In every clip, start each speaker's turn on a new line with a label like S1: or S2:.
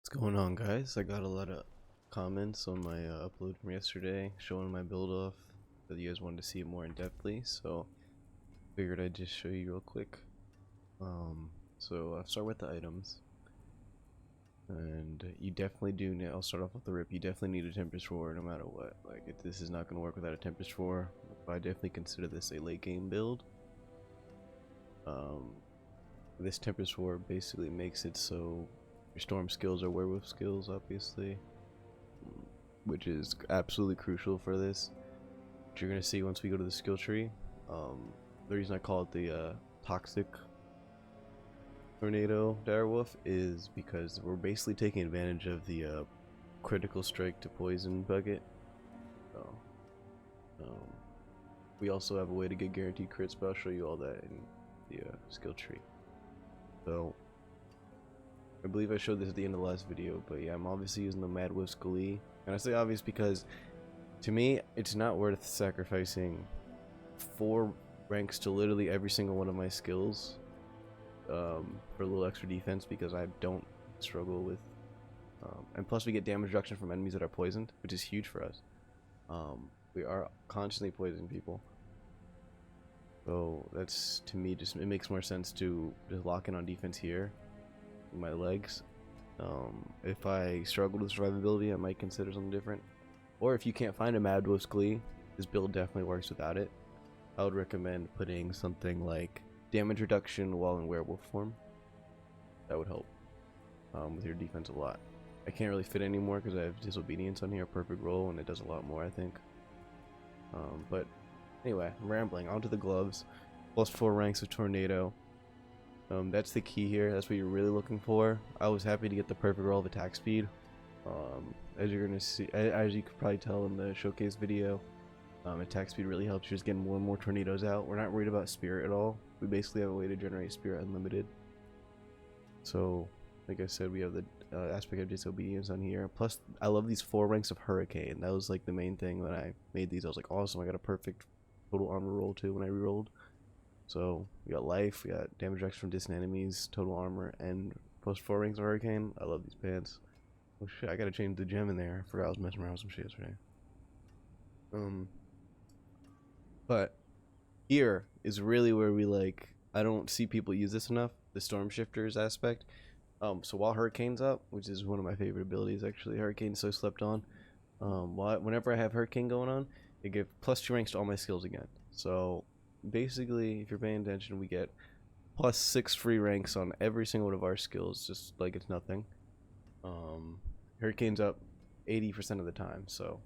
S1: What's going on, guys? I got a lot of comments on my upload from yesterday showing my build off that you guys wanted to see it more in depthly, so figured I'd just show you real quick. So I'll start with the items, and you definitely do need, I'll start off with the rip, you definitely need a Tempest Roar no matter what. Like, this is not going to work without a Tempest Roar. I definitely consider this a late game build. This Tempest Roar basically makes it so your storm skills are werewolf skills, obviously, which is absolutely crucial for this. Which you're gonna see once we go to the skill tree. The reason I call it the toxic tornado Direwolf is because we're basically taking advantage of the critical strike to poison bucket. So, we also have a way to get guaranteed crits, but I'll show you all that in the skill tree. So I believe I showed this at the end of the last video, but yeah, I'm obviously using the Mad Whip Scully. And I say obvious because, to me, it's not worth sacrificing 4 ranks to literally every single one of my skills for a little extra defense, because I don't struggle with... and plus we get damage reduction from enemies that are poisoned, which is huge for us. We are constantly poisoning people. So that's, to me, just it makes more sense to just lock in on defense here. My legs. If I struggle with survivability, I might consider something different. Or if you can't find a Mad Wolf's Glee, this build definitely works without it. I would recommend putting something like damage reduction while in werewolf form. That would help with your defense a lot. I can't really fit anymore because I have disobedience on here, perfect roll, and it does a lot more, I think. But anyway, I'm rambling. On to the gloves. Plus 4 ranks of tornado. That's the key here. That's what you're really looking for. I was happy to get the perfect roll of attack speed. As you're gonna see, as you could probably tell in the showcase video, attack speed really helps you just get more and more tornadoes out. We're not worried about spirit at all. We basically have a way to generate spirit unlimited. So, like I said, we have the aspect of disobedience on here. Plus, I love these 4 ranks of hurricane. That was like the main thing when I made these. I was like, awesome! I got a perfect total armor roll too when I rerolled. So we got life, we got damage reduction from distant enemies, total armor, and plus 4 ranks of hurricane. I love these pants. Oh shit, I gotta change the gem in there. I forgot I was messing around with some shit yesterday. But here is really where we like, I don't see people use this enough, the storm shifters aspect. So while hurricane's up, which is one of my favorite abilities actually, hurricane's so slept on. Whenever I have hurricane going on, it gives plus 2 ranks to all my skills again. So basically, if you're paying attention, we get plus 6 free ranks on every single one of our skills, just like it's nothing. Hurricane's up 80% of the time, so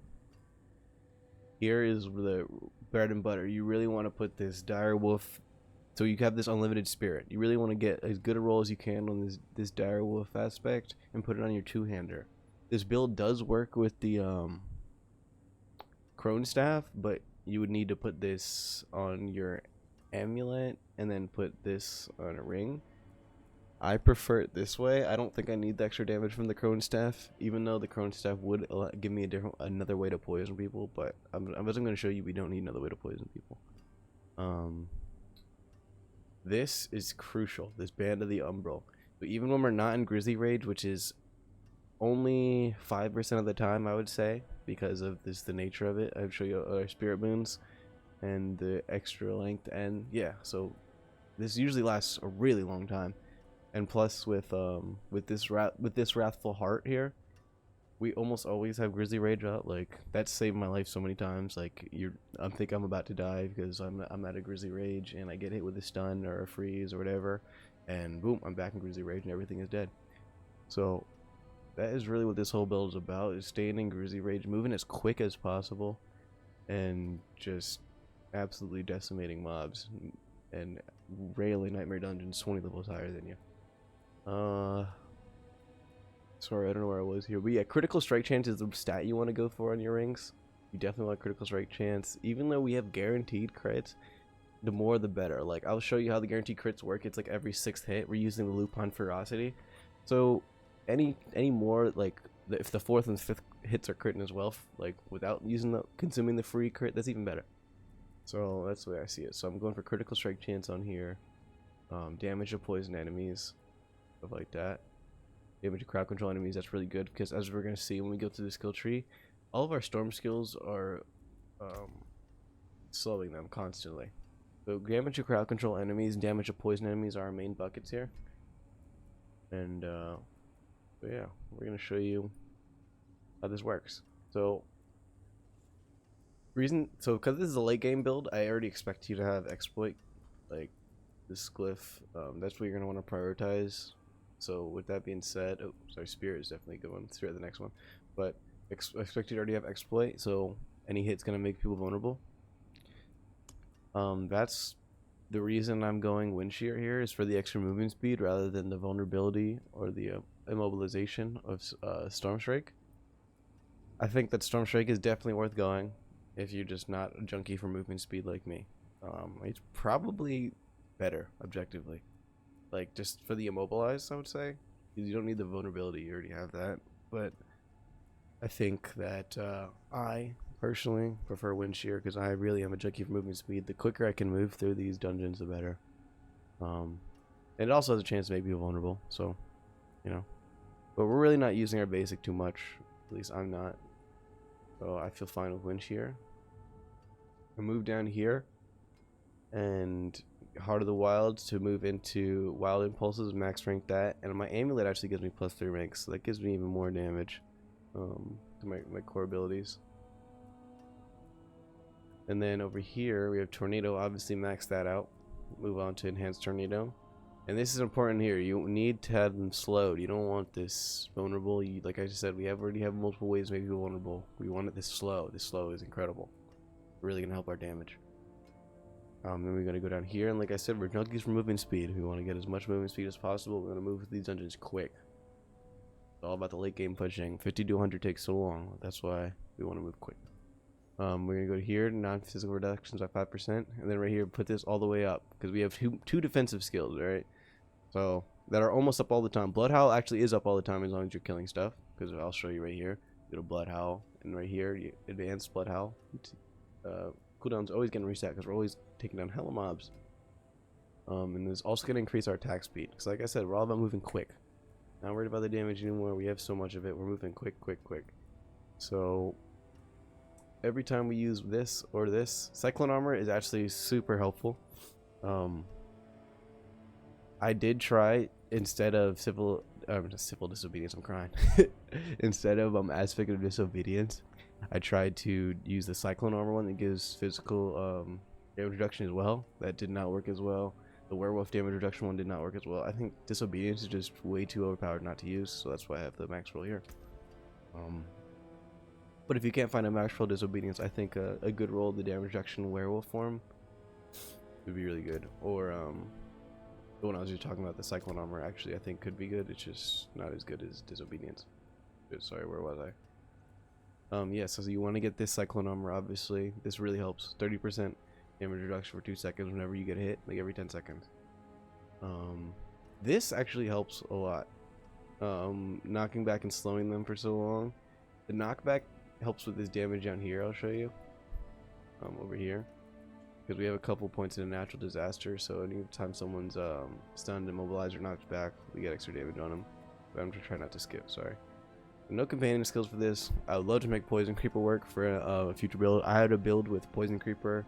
S1: here is the bread and butter. You really want to put this Direwolf, so you have this unlimited spirit. You really want to get as good a roll as you can on this Direwolf aspect and put it on your 2-hander. This build does work with the Crone Staff, but you would need to put this on your amulet and then put this on a ring. I prefer it this way. I don't think I need the extra damage from the Crone Staff, even though the Crone Staff would give me another way to poison people, but I'm going to show you we don't need another way to poison people. This is crucial, this Band of the Umbral. But even when we're not in Grizzly Rage, which is only 5% of the time, I would say, because of the nature of it. I'll show you our spirit boons and the extra length, and yeah, so this usually lasts a really long time. And plus with this wrathful heart here, we almost always have Grizzly Rage up. Like, that's saved my life so many times. Like, I think I'm about to die because I'm at a Grizzly Rage and I get hit with a stun or a freeze or whatever, and boom, I'm back in Grizzly Rage and everything is dead. So that is really what this whole build is about, is staying in Grizzly Rage, moving as quick as possible, and just absolutely decimating mobs and railing Nightmare Dungeons 20 levels higher than you. Sorry, I don't know where I was here. But yeah, critical strike chance is the stat you want to go for on your rings. You definitely want critical strike chance. Even though we have guaranteed crits, the more the better. Like, I'll show you how the guaranteed crits work. It's like every 6th hit. We're using the Lupin Ferocity. So any more, like, if the 4th and 5th hits are critting as well, like without consuming the free crit, that's even better. So that's the way I see it. So I'm going for critical strike chance on here, damage to poison enemies, stuff like that. Damage to crowd control enemies, that's really good because as we're gonna see when we go through the skill tree, all of our storm skills are slowing them constantly. So damage to crowd control enemies, damage to poison enemies are our main buckets here. And so yeah, we're gonna show you how this works. So because this is a late game build, I already expect you to have exploit like this glyph. That's what you're gonna want to prioritize. So with that being said, oh sorry, Spirit is definitely a good one. Spirit the next one, but I expect you to already have exploit. So any hit's gonna make people vulnerable. That's the reason I'm going wind shear here, is for the extra movement speed rather than the vulnerability or the immobilization of Storm Strike. I think that Storm Strike is definitely worth going if you're just not a junkie for movement speed like me. It's probably better objectively, like just for the immobilized, I would say. You don't need the vulnerability, you already have that. But I think that I personally prefer wind shear because I really am a junkie for movement speed. The quicker I can move through these dungeons, the better. And it also has a chance to make people vulnerable, so you know. But we're really not using our basic too much. At least I'm not. So I feel fine with wind shear. I move down here and Heart of the Wild to move into Wild Impulses, max rank that, and my amulet actually gives me +3 ranks, so that gives me even more damage to my core abilities. And then over here we have Tornado, obviously max that out. Move on to Enhanced Tornado. And this is important here, you need to have them slowed. You don't want this vulnerable. Like I just said, we already have multiple ways to make people vulnerable. We want it this slow. This slow is incredible. Really gonna help our damage. Then we're gonna go down here, and like I said, we're junkies for movement speed. We want to get as much movement speed as possible. We're gonna move these dungeons quick. It's all about the late game pushing. 50 to 100 takes so long. That's why we want to move quick. We're gonna go here, non-physical reductions by 5%, and then right here put this all the way up because we have two defensive skills, right? So that are almost up all the time. Blood Howl actually is up all the time as long as you're killing stuff, because I'll show you right here. Go to Blood Howl, and right here, advanced Blood Howl. Cooldown's always getting reset because we're always taking down hella mobs. And it's also gonna increase our attack speed because, like I said, we're all about moving quick. Not worried about the damage anymore. We have so much of it. We're moving quick. So every time we use this or this, Cyclone Armor is actually super helpful. I did try, instead of civil disobedience, I'm crying. Instead of Aspect of Disobedience, I tried to use the Cyclone Armor one that gives physical damage reduction as well. That did not work as well. The Werewolf damage reduction one did not work as well. I think Disobedience is just way too overpowered not to use, so that's why I have the max roll here. But if you can't find a max roll Disobedience, I think a good roll of the damage reduction Werewolf form would be really good. Or the one I was just talking about, the Cyclone Armor, actually I think could be good. It's just not as good as Disobedience. Sorry, where was I? Yeah, so you want to get this Cyclone Armor, obviously. This really helps. 30% damage reduction for 2 seconds whenever you get hit, like every 10 seconds. This actually helps a lot. Knocking back and slowing them for so long. The knockback helps with this damage down here, I'll show you. Over here. Because we have a couple points in a natural disaster, so anytime someone's stunned, immobilized, or knocked back, we get extra damage on them. But I'm just trying not to skip, sorry. No companion skills for this. I would love to make Poison Creeper work for a future build. I had a build with Poison Creeper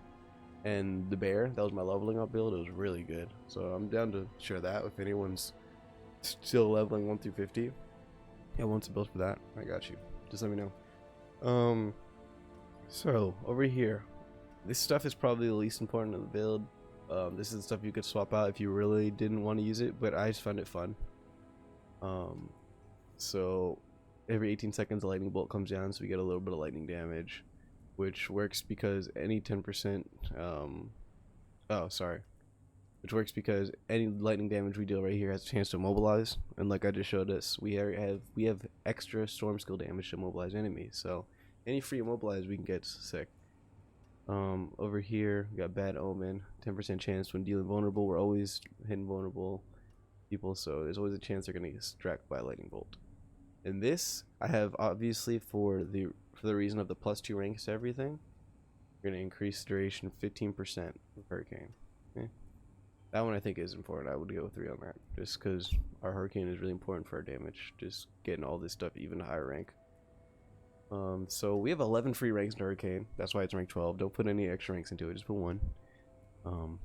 S1: and the Bear. That was my leveling up build. It was really good. So I'm down to share that if anyone's still leveling 1 through 50. Yeah, wants a build for that, I got you. Just let me know. So over here, this stuff is probably the least important of the build. This is the stuff you could swap out if you really didn't want to use it, but I just found it fun. So every 18 seconds a lightning bolt comes down, so we get a little bit of lightning damage, which works because any 10% which works because any lightning damage we deal right here has a chance to immobilize, and like I just showed us, we have extra storm skill damage to immobilize enemies, so any free immobilize we can get sick. Over here we got Bad Omen, 10% chance when dealing vulnerable. We're always hitting vulnerable people, so there's always a chance they're gonna get struck by a lightning bolt. And this I have obviously for the reason of the +2 ranks to everything. We're gonna increase duration 15% with Hurricane. Okay? That one I think is important. I would go 3 on that, just because our Hurricane is really important for our damage. Just getting all this stuff even higher rank. So we have 11 free ranks in Hurricane. That's why it's rank 12. Don't put any extra ranks into it. Just put 1. And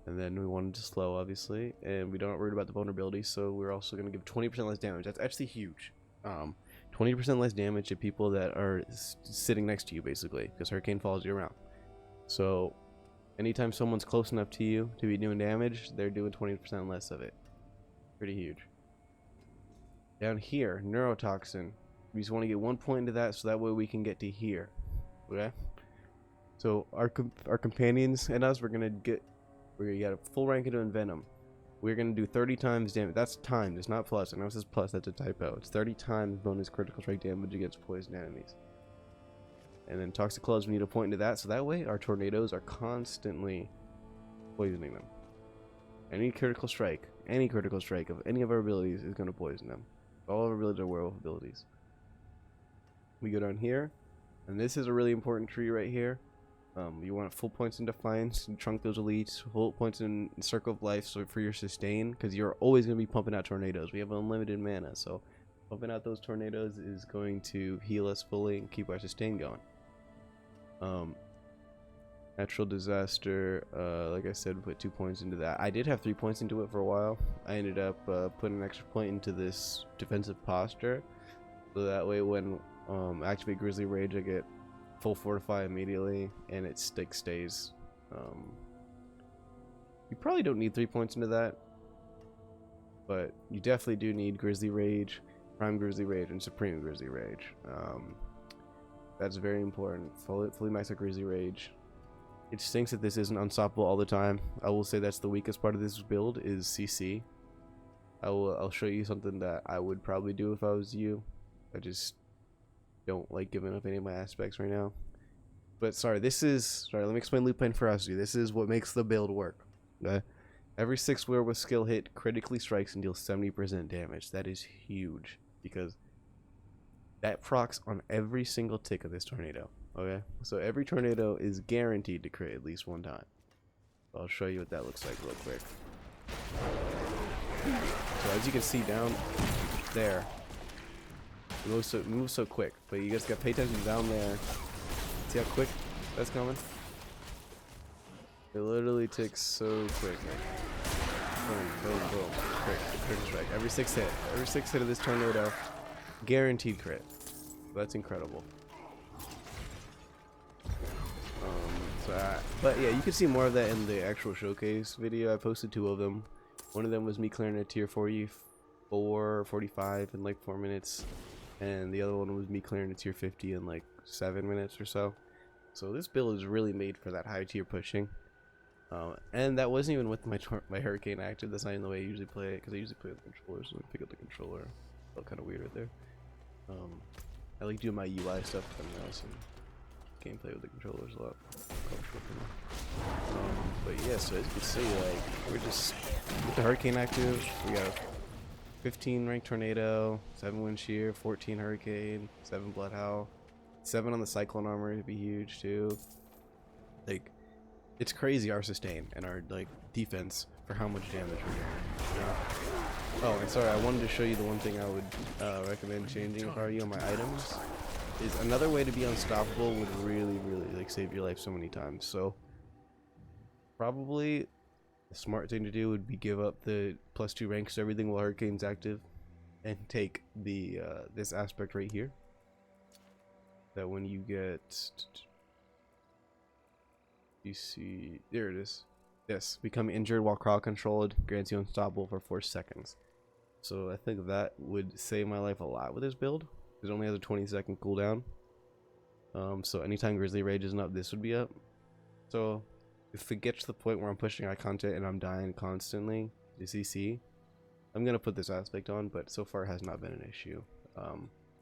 S1: then we wanted to slow, obviously, and we don't worry about the vulnerability. So we're also going to give 20% less damage. That's actually huge. 20% less damage to people that are sitting next to you, basically, because Hurricane follows you around. So anytime someone's close enough to you to be doing damage, they're doing 20% less of it. Pretty huge. Down here, neurotoxin. We just want to get 1 point into that, so that way we can get to here. Okay. So our companions and us, we're gonna get a full rank into Envenom. We're gonna do 30 times damage. That's times. It's not plus. I know it says plus. That's a typo. It's 30 times bonus critical strike damage against poison enemies. And then Toxic Clubs, we need a point into that, so that way our tornadoes are constantly poisoning them. Any critical strike of any of our abilities is going to poison them. All of our abilities are werewolf abilities. We go down here, and this is a really important tree right here. You want full points in Defiance, and trunk those elites, full points in Circle of Life so for your sustain, because you're always going to be pumping out tornadoes. We have unlimited mana, so pumping out those tornadoes is going to heal us fully and keep our sustain going. Natural disaster, like I said, put 2 points into that. I did have 3 points into it for a while. I ended up putting an extra point into this defensive posture, so that way when activate Grizzly Rage, I get full fortify immediately, and it stays. You probably don't need 3 points into that, but you definitely do need Grizzly Rage, Prime Grizzly Rage, and Supreme Grizzly Rage. That's very important. Fully max out Grizzly Rage. It stinks that this isn't unstoppable all the time. I will say that's the weakest part of this build is CC. I'll show you something that I would probably do if I was you. I just don't like giving up any of my aspects right now. But sorry, let me explain Loop Lane Ferocity. This is what makes the build work. Okay? Every 6 werewolf skill hit critically strikes and deals 70% damage. That is huge, because that procs on every single tick of this tornado. Okay, so every tornado is guaranteed to crit at least 1 time. I'll show you what that looks like real quick. So as you can see down there, it moves so quick, but you guys got to pay attention down there. See how quick that's coming? It literally ticks so quick, man. Boom, boom, boom. Quick strike. Every 6 hit of this tornado, guaranteed crit. That's incredible. But yeah, you can see more of that in the actual showcase video. I posted 2 of them. One of them was me clearing a tier 45 in like 4 minutes, and the other one was me clearing a tier 50 in like 7 minutes or so. So this build is really made for that high tier pushing. And that wasn't even with my Hurricane active. That's not even the way I usually play it, because I usually play with the controller. So let me pick up the controller. Felt kind of weird right there. I like doing my UI stuff kind of else, and gameplay with the controllers a lot. But yeah, so as you can see, like, we're just with the Hurricane active. We got 15 ranked Tornado, 7 Wind Shear, 14 Hurricane, 7 Bloodhowl, 7 on the Cyclone armor. It'd be huge too. Like, it's crazy our sustain and our like defense for how much damage we're doing. Yeah. Oh, and sorry, I wanted to show you the one thing I would recommend changing if I were you on my items. Is another way to be unstoppable would really like save your life so many times. So probably the smart thing to do would be give up the +2 ranks to everything while Hurricane's active, and take the this aspect right here. That when you get, you see, there it is. Yes, become injured while crowd controlled grants you unstoppable for 4 seconds. So I think that would save my life a lot with this build. It only has a 20-second cooldown. So anytime Grizzly Rage isn't up, this would be up. So if it gets to the point where I'm pushing eye contact and I'm dying constantly to CC, I'm gonna put this aspect on, but so far it has not been an issue.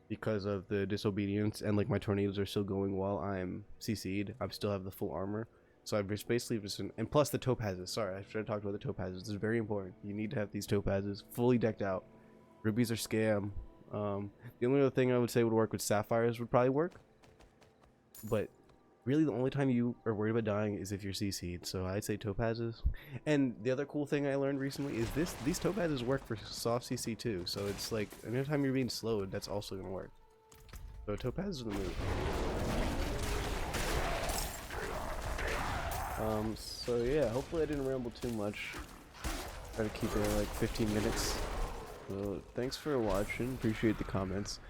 S1: Because of the disobedience, and like my tornadoes are still going while I'm CC'd, I still have the full armor. So I've just basically and plus the topazes. Sorry, I should have talked about the topazes. This is very important. You need to have these topazes fully decked out. Rubies are scam. The only other thing I would say would work with sapphires would probably work, but really the only time you are worried about dying is if you're CC'd, so I'd say topazes. And the other cool thing I learned recently is these topazes work for soft CC too, so it's like anytime you're being slowed, that's also gonna work. So topazes are the move. So yeah, hopefully I didn't ramble too much. Try to keep it at like 15 minutes. So thanks for watching, appreciate the comments.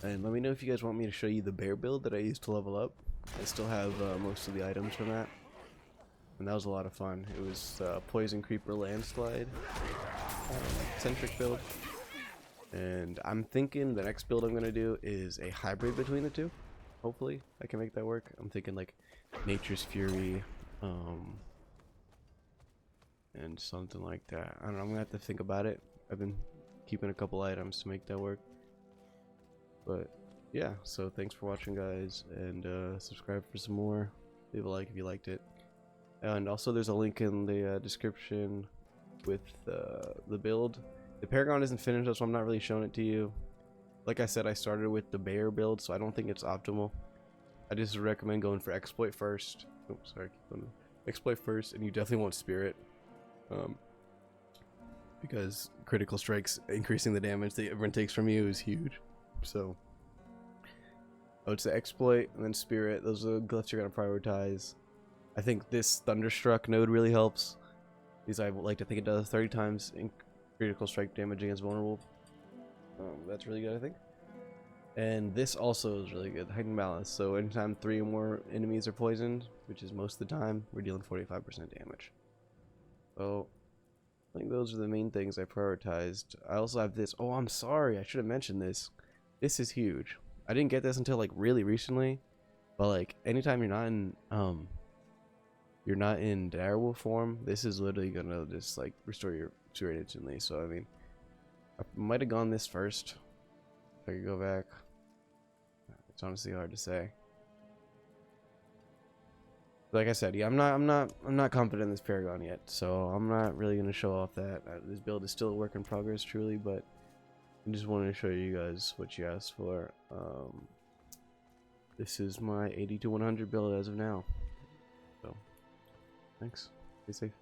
S1: And let me know if you guys want me to show you the bear build that I used to level up. I still have most of the items from that. And that was a lot of fun. It was Poison Creeper Landslide centric build. And I'm thinking the next build I'm going to do is a hybrid between the two. Hopefully I can make that work. I'm thinking like Nature's Fury and something like that. I don't know, I'm going to have to think about it. I've been keeping a couple items to make that work. But yeah, so thanks for watching, guys, and subscribe for some more. Leave a like if you liked it. And also there's a link in the description with the build. The Paragon isn't finished, so I'm not really showing it to you. Like I said, I started with the bear build, so I don't think it's optimal. I just recommend going for exploit first. Oops, sorry, keep going. Exploit first, and you definitely want spirit. Because critical strikes increasing the damage that everyone takes from you is huge. So I would say exploit and then spirit. Those are the glyphs you're gonna prioritize. I think this Thunderstruck node really helps, because I like to think it does 30 times in critical strike damage against vulnerable. That's really good, I think. And this also is really good, heightened balance. So anytime 3 or more enemies are poisoned, which is most of the time, we're dealing 45% damage. So I think those are the main things I prioritized. I also have this. Oh, I'm sorry, I should have mentioned this. This is huge. I didn't get this until like really recently, but like anytime you're not in Direwolf form, this is literally gonna just like restore your spirit instantly. So I mean, I might have gone this first. If I could go back, it's honestly hard to say. Like I said, yeah, I'm not confident in this Paragon yet, so I'm not really gonna show off that. This build is still a work in progress, truly, but I just wanted to show you guys what you asked for. This is my 80 to 100 build as of now. So, thanks. Stay safe.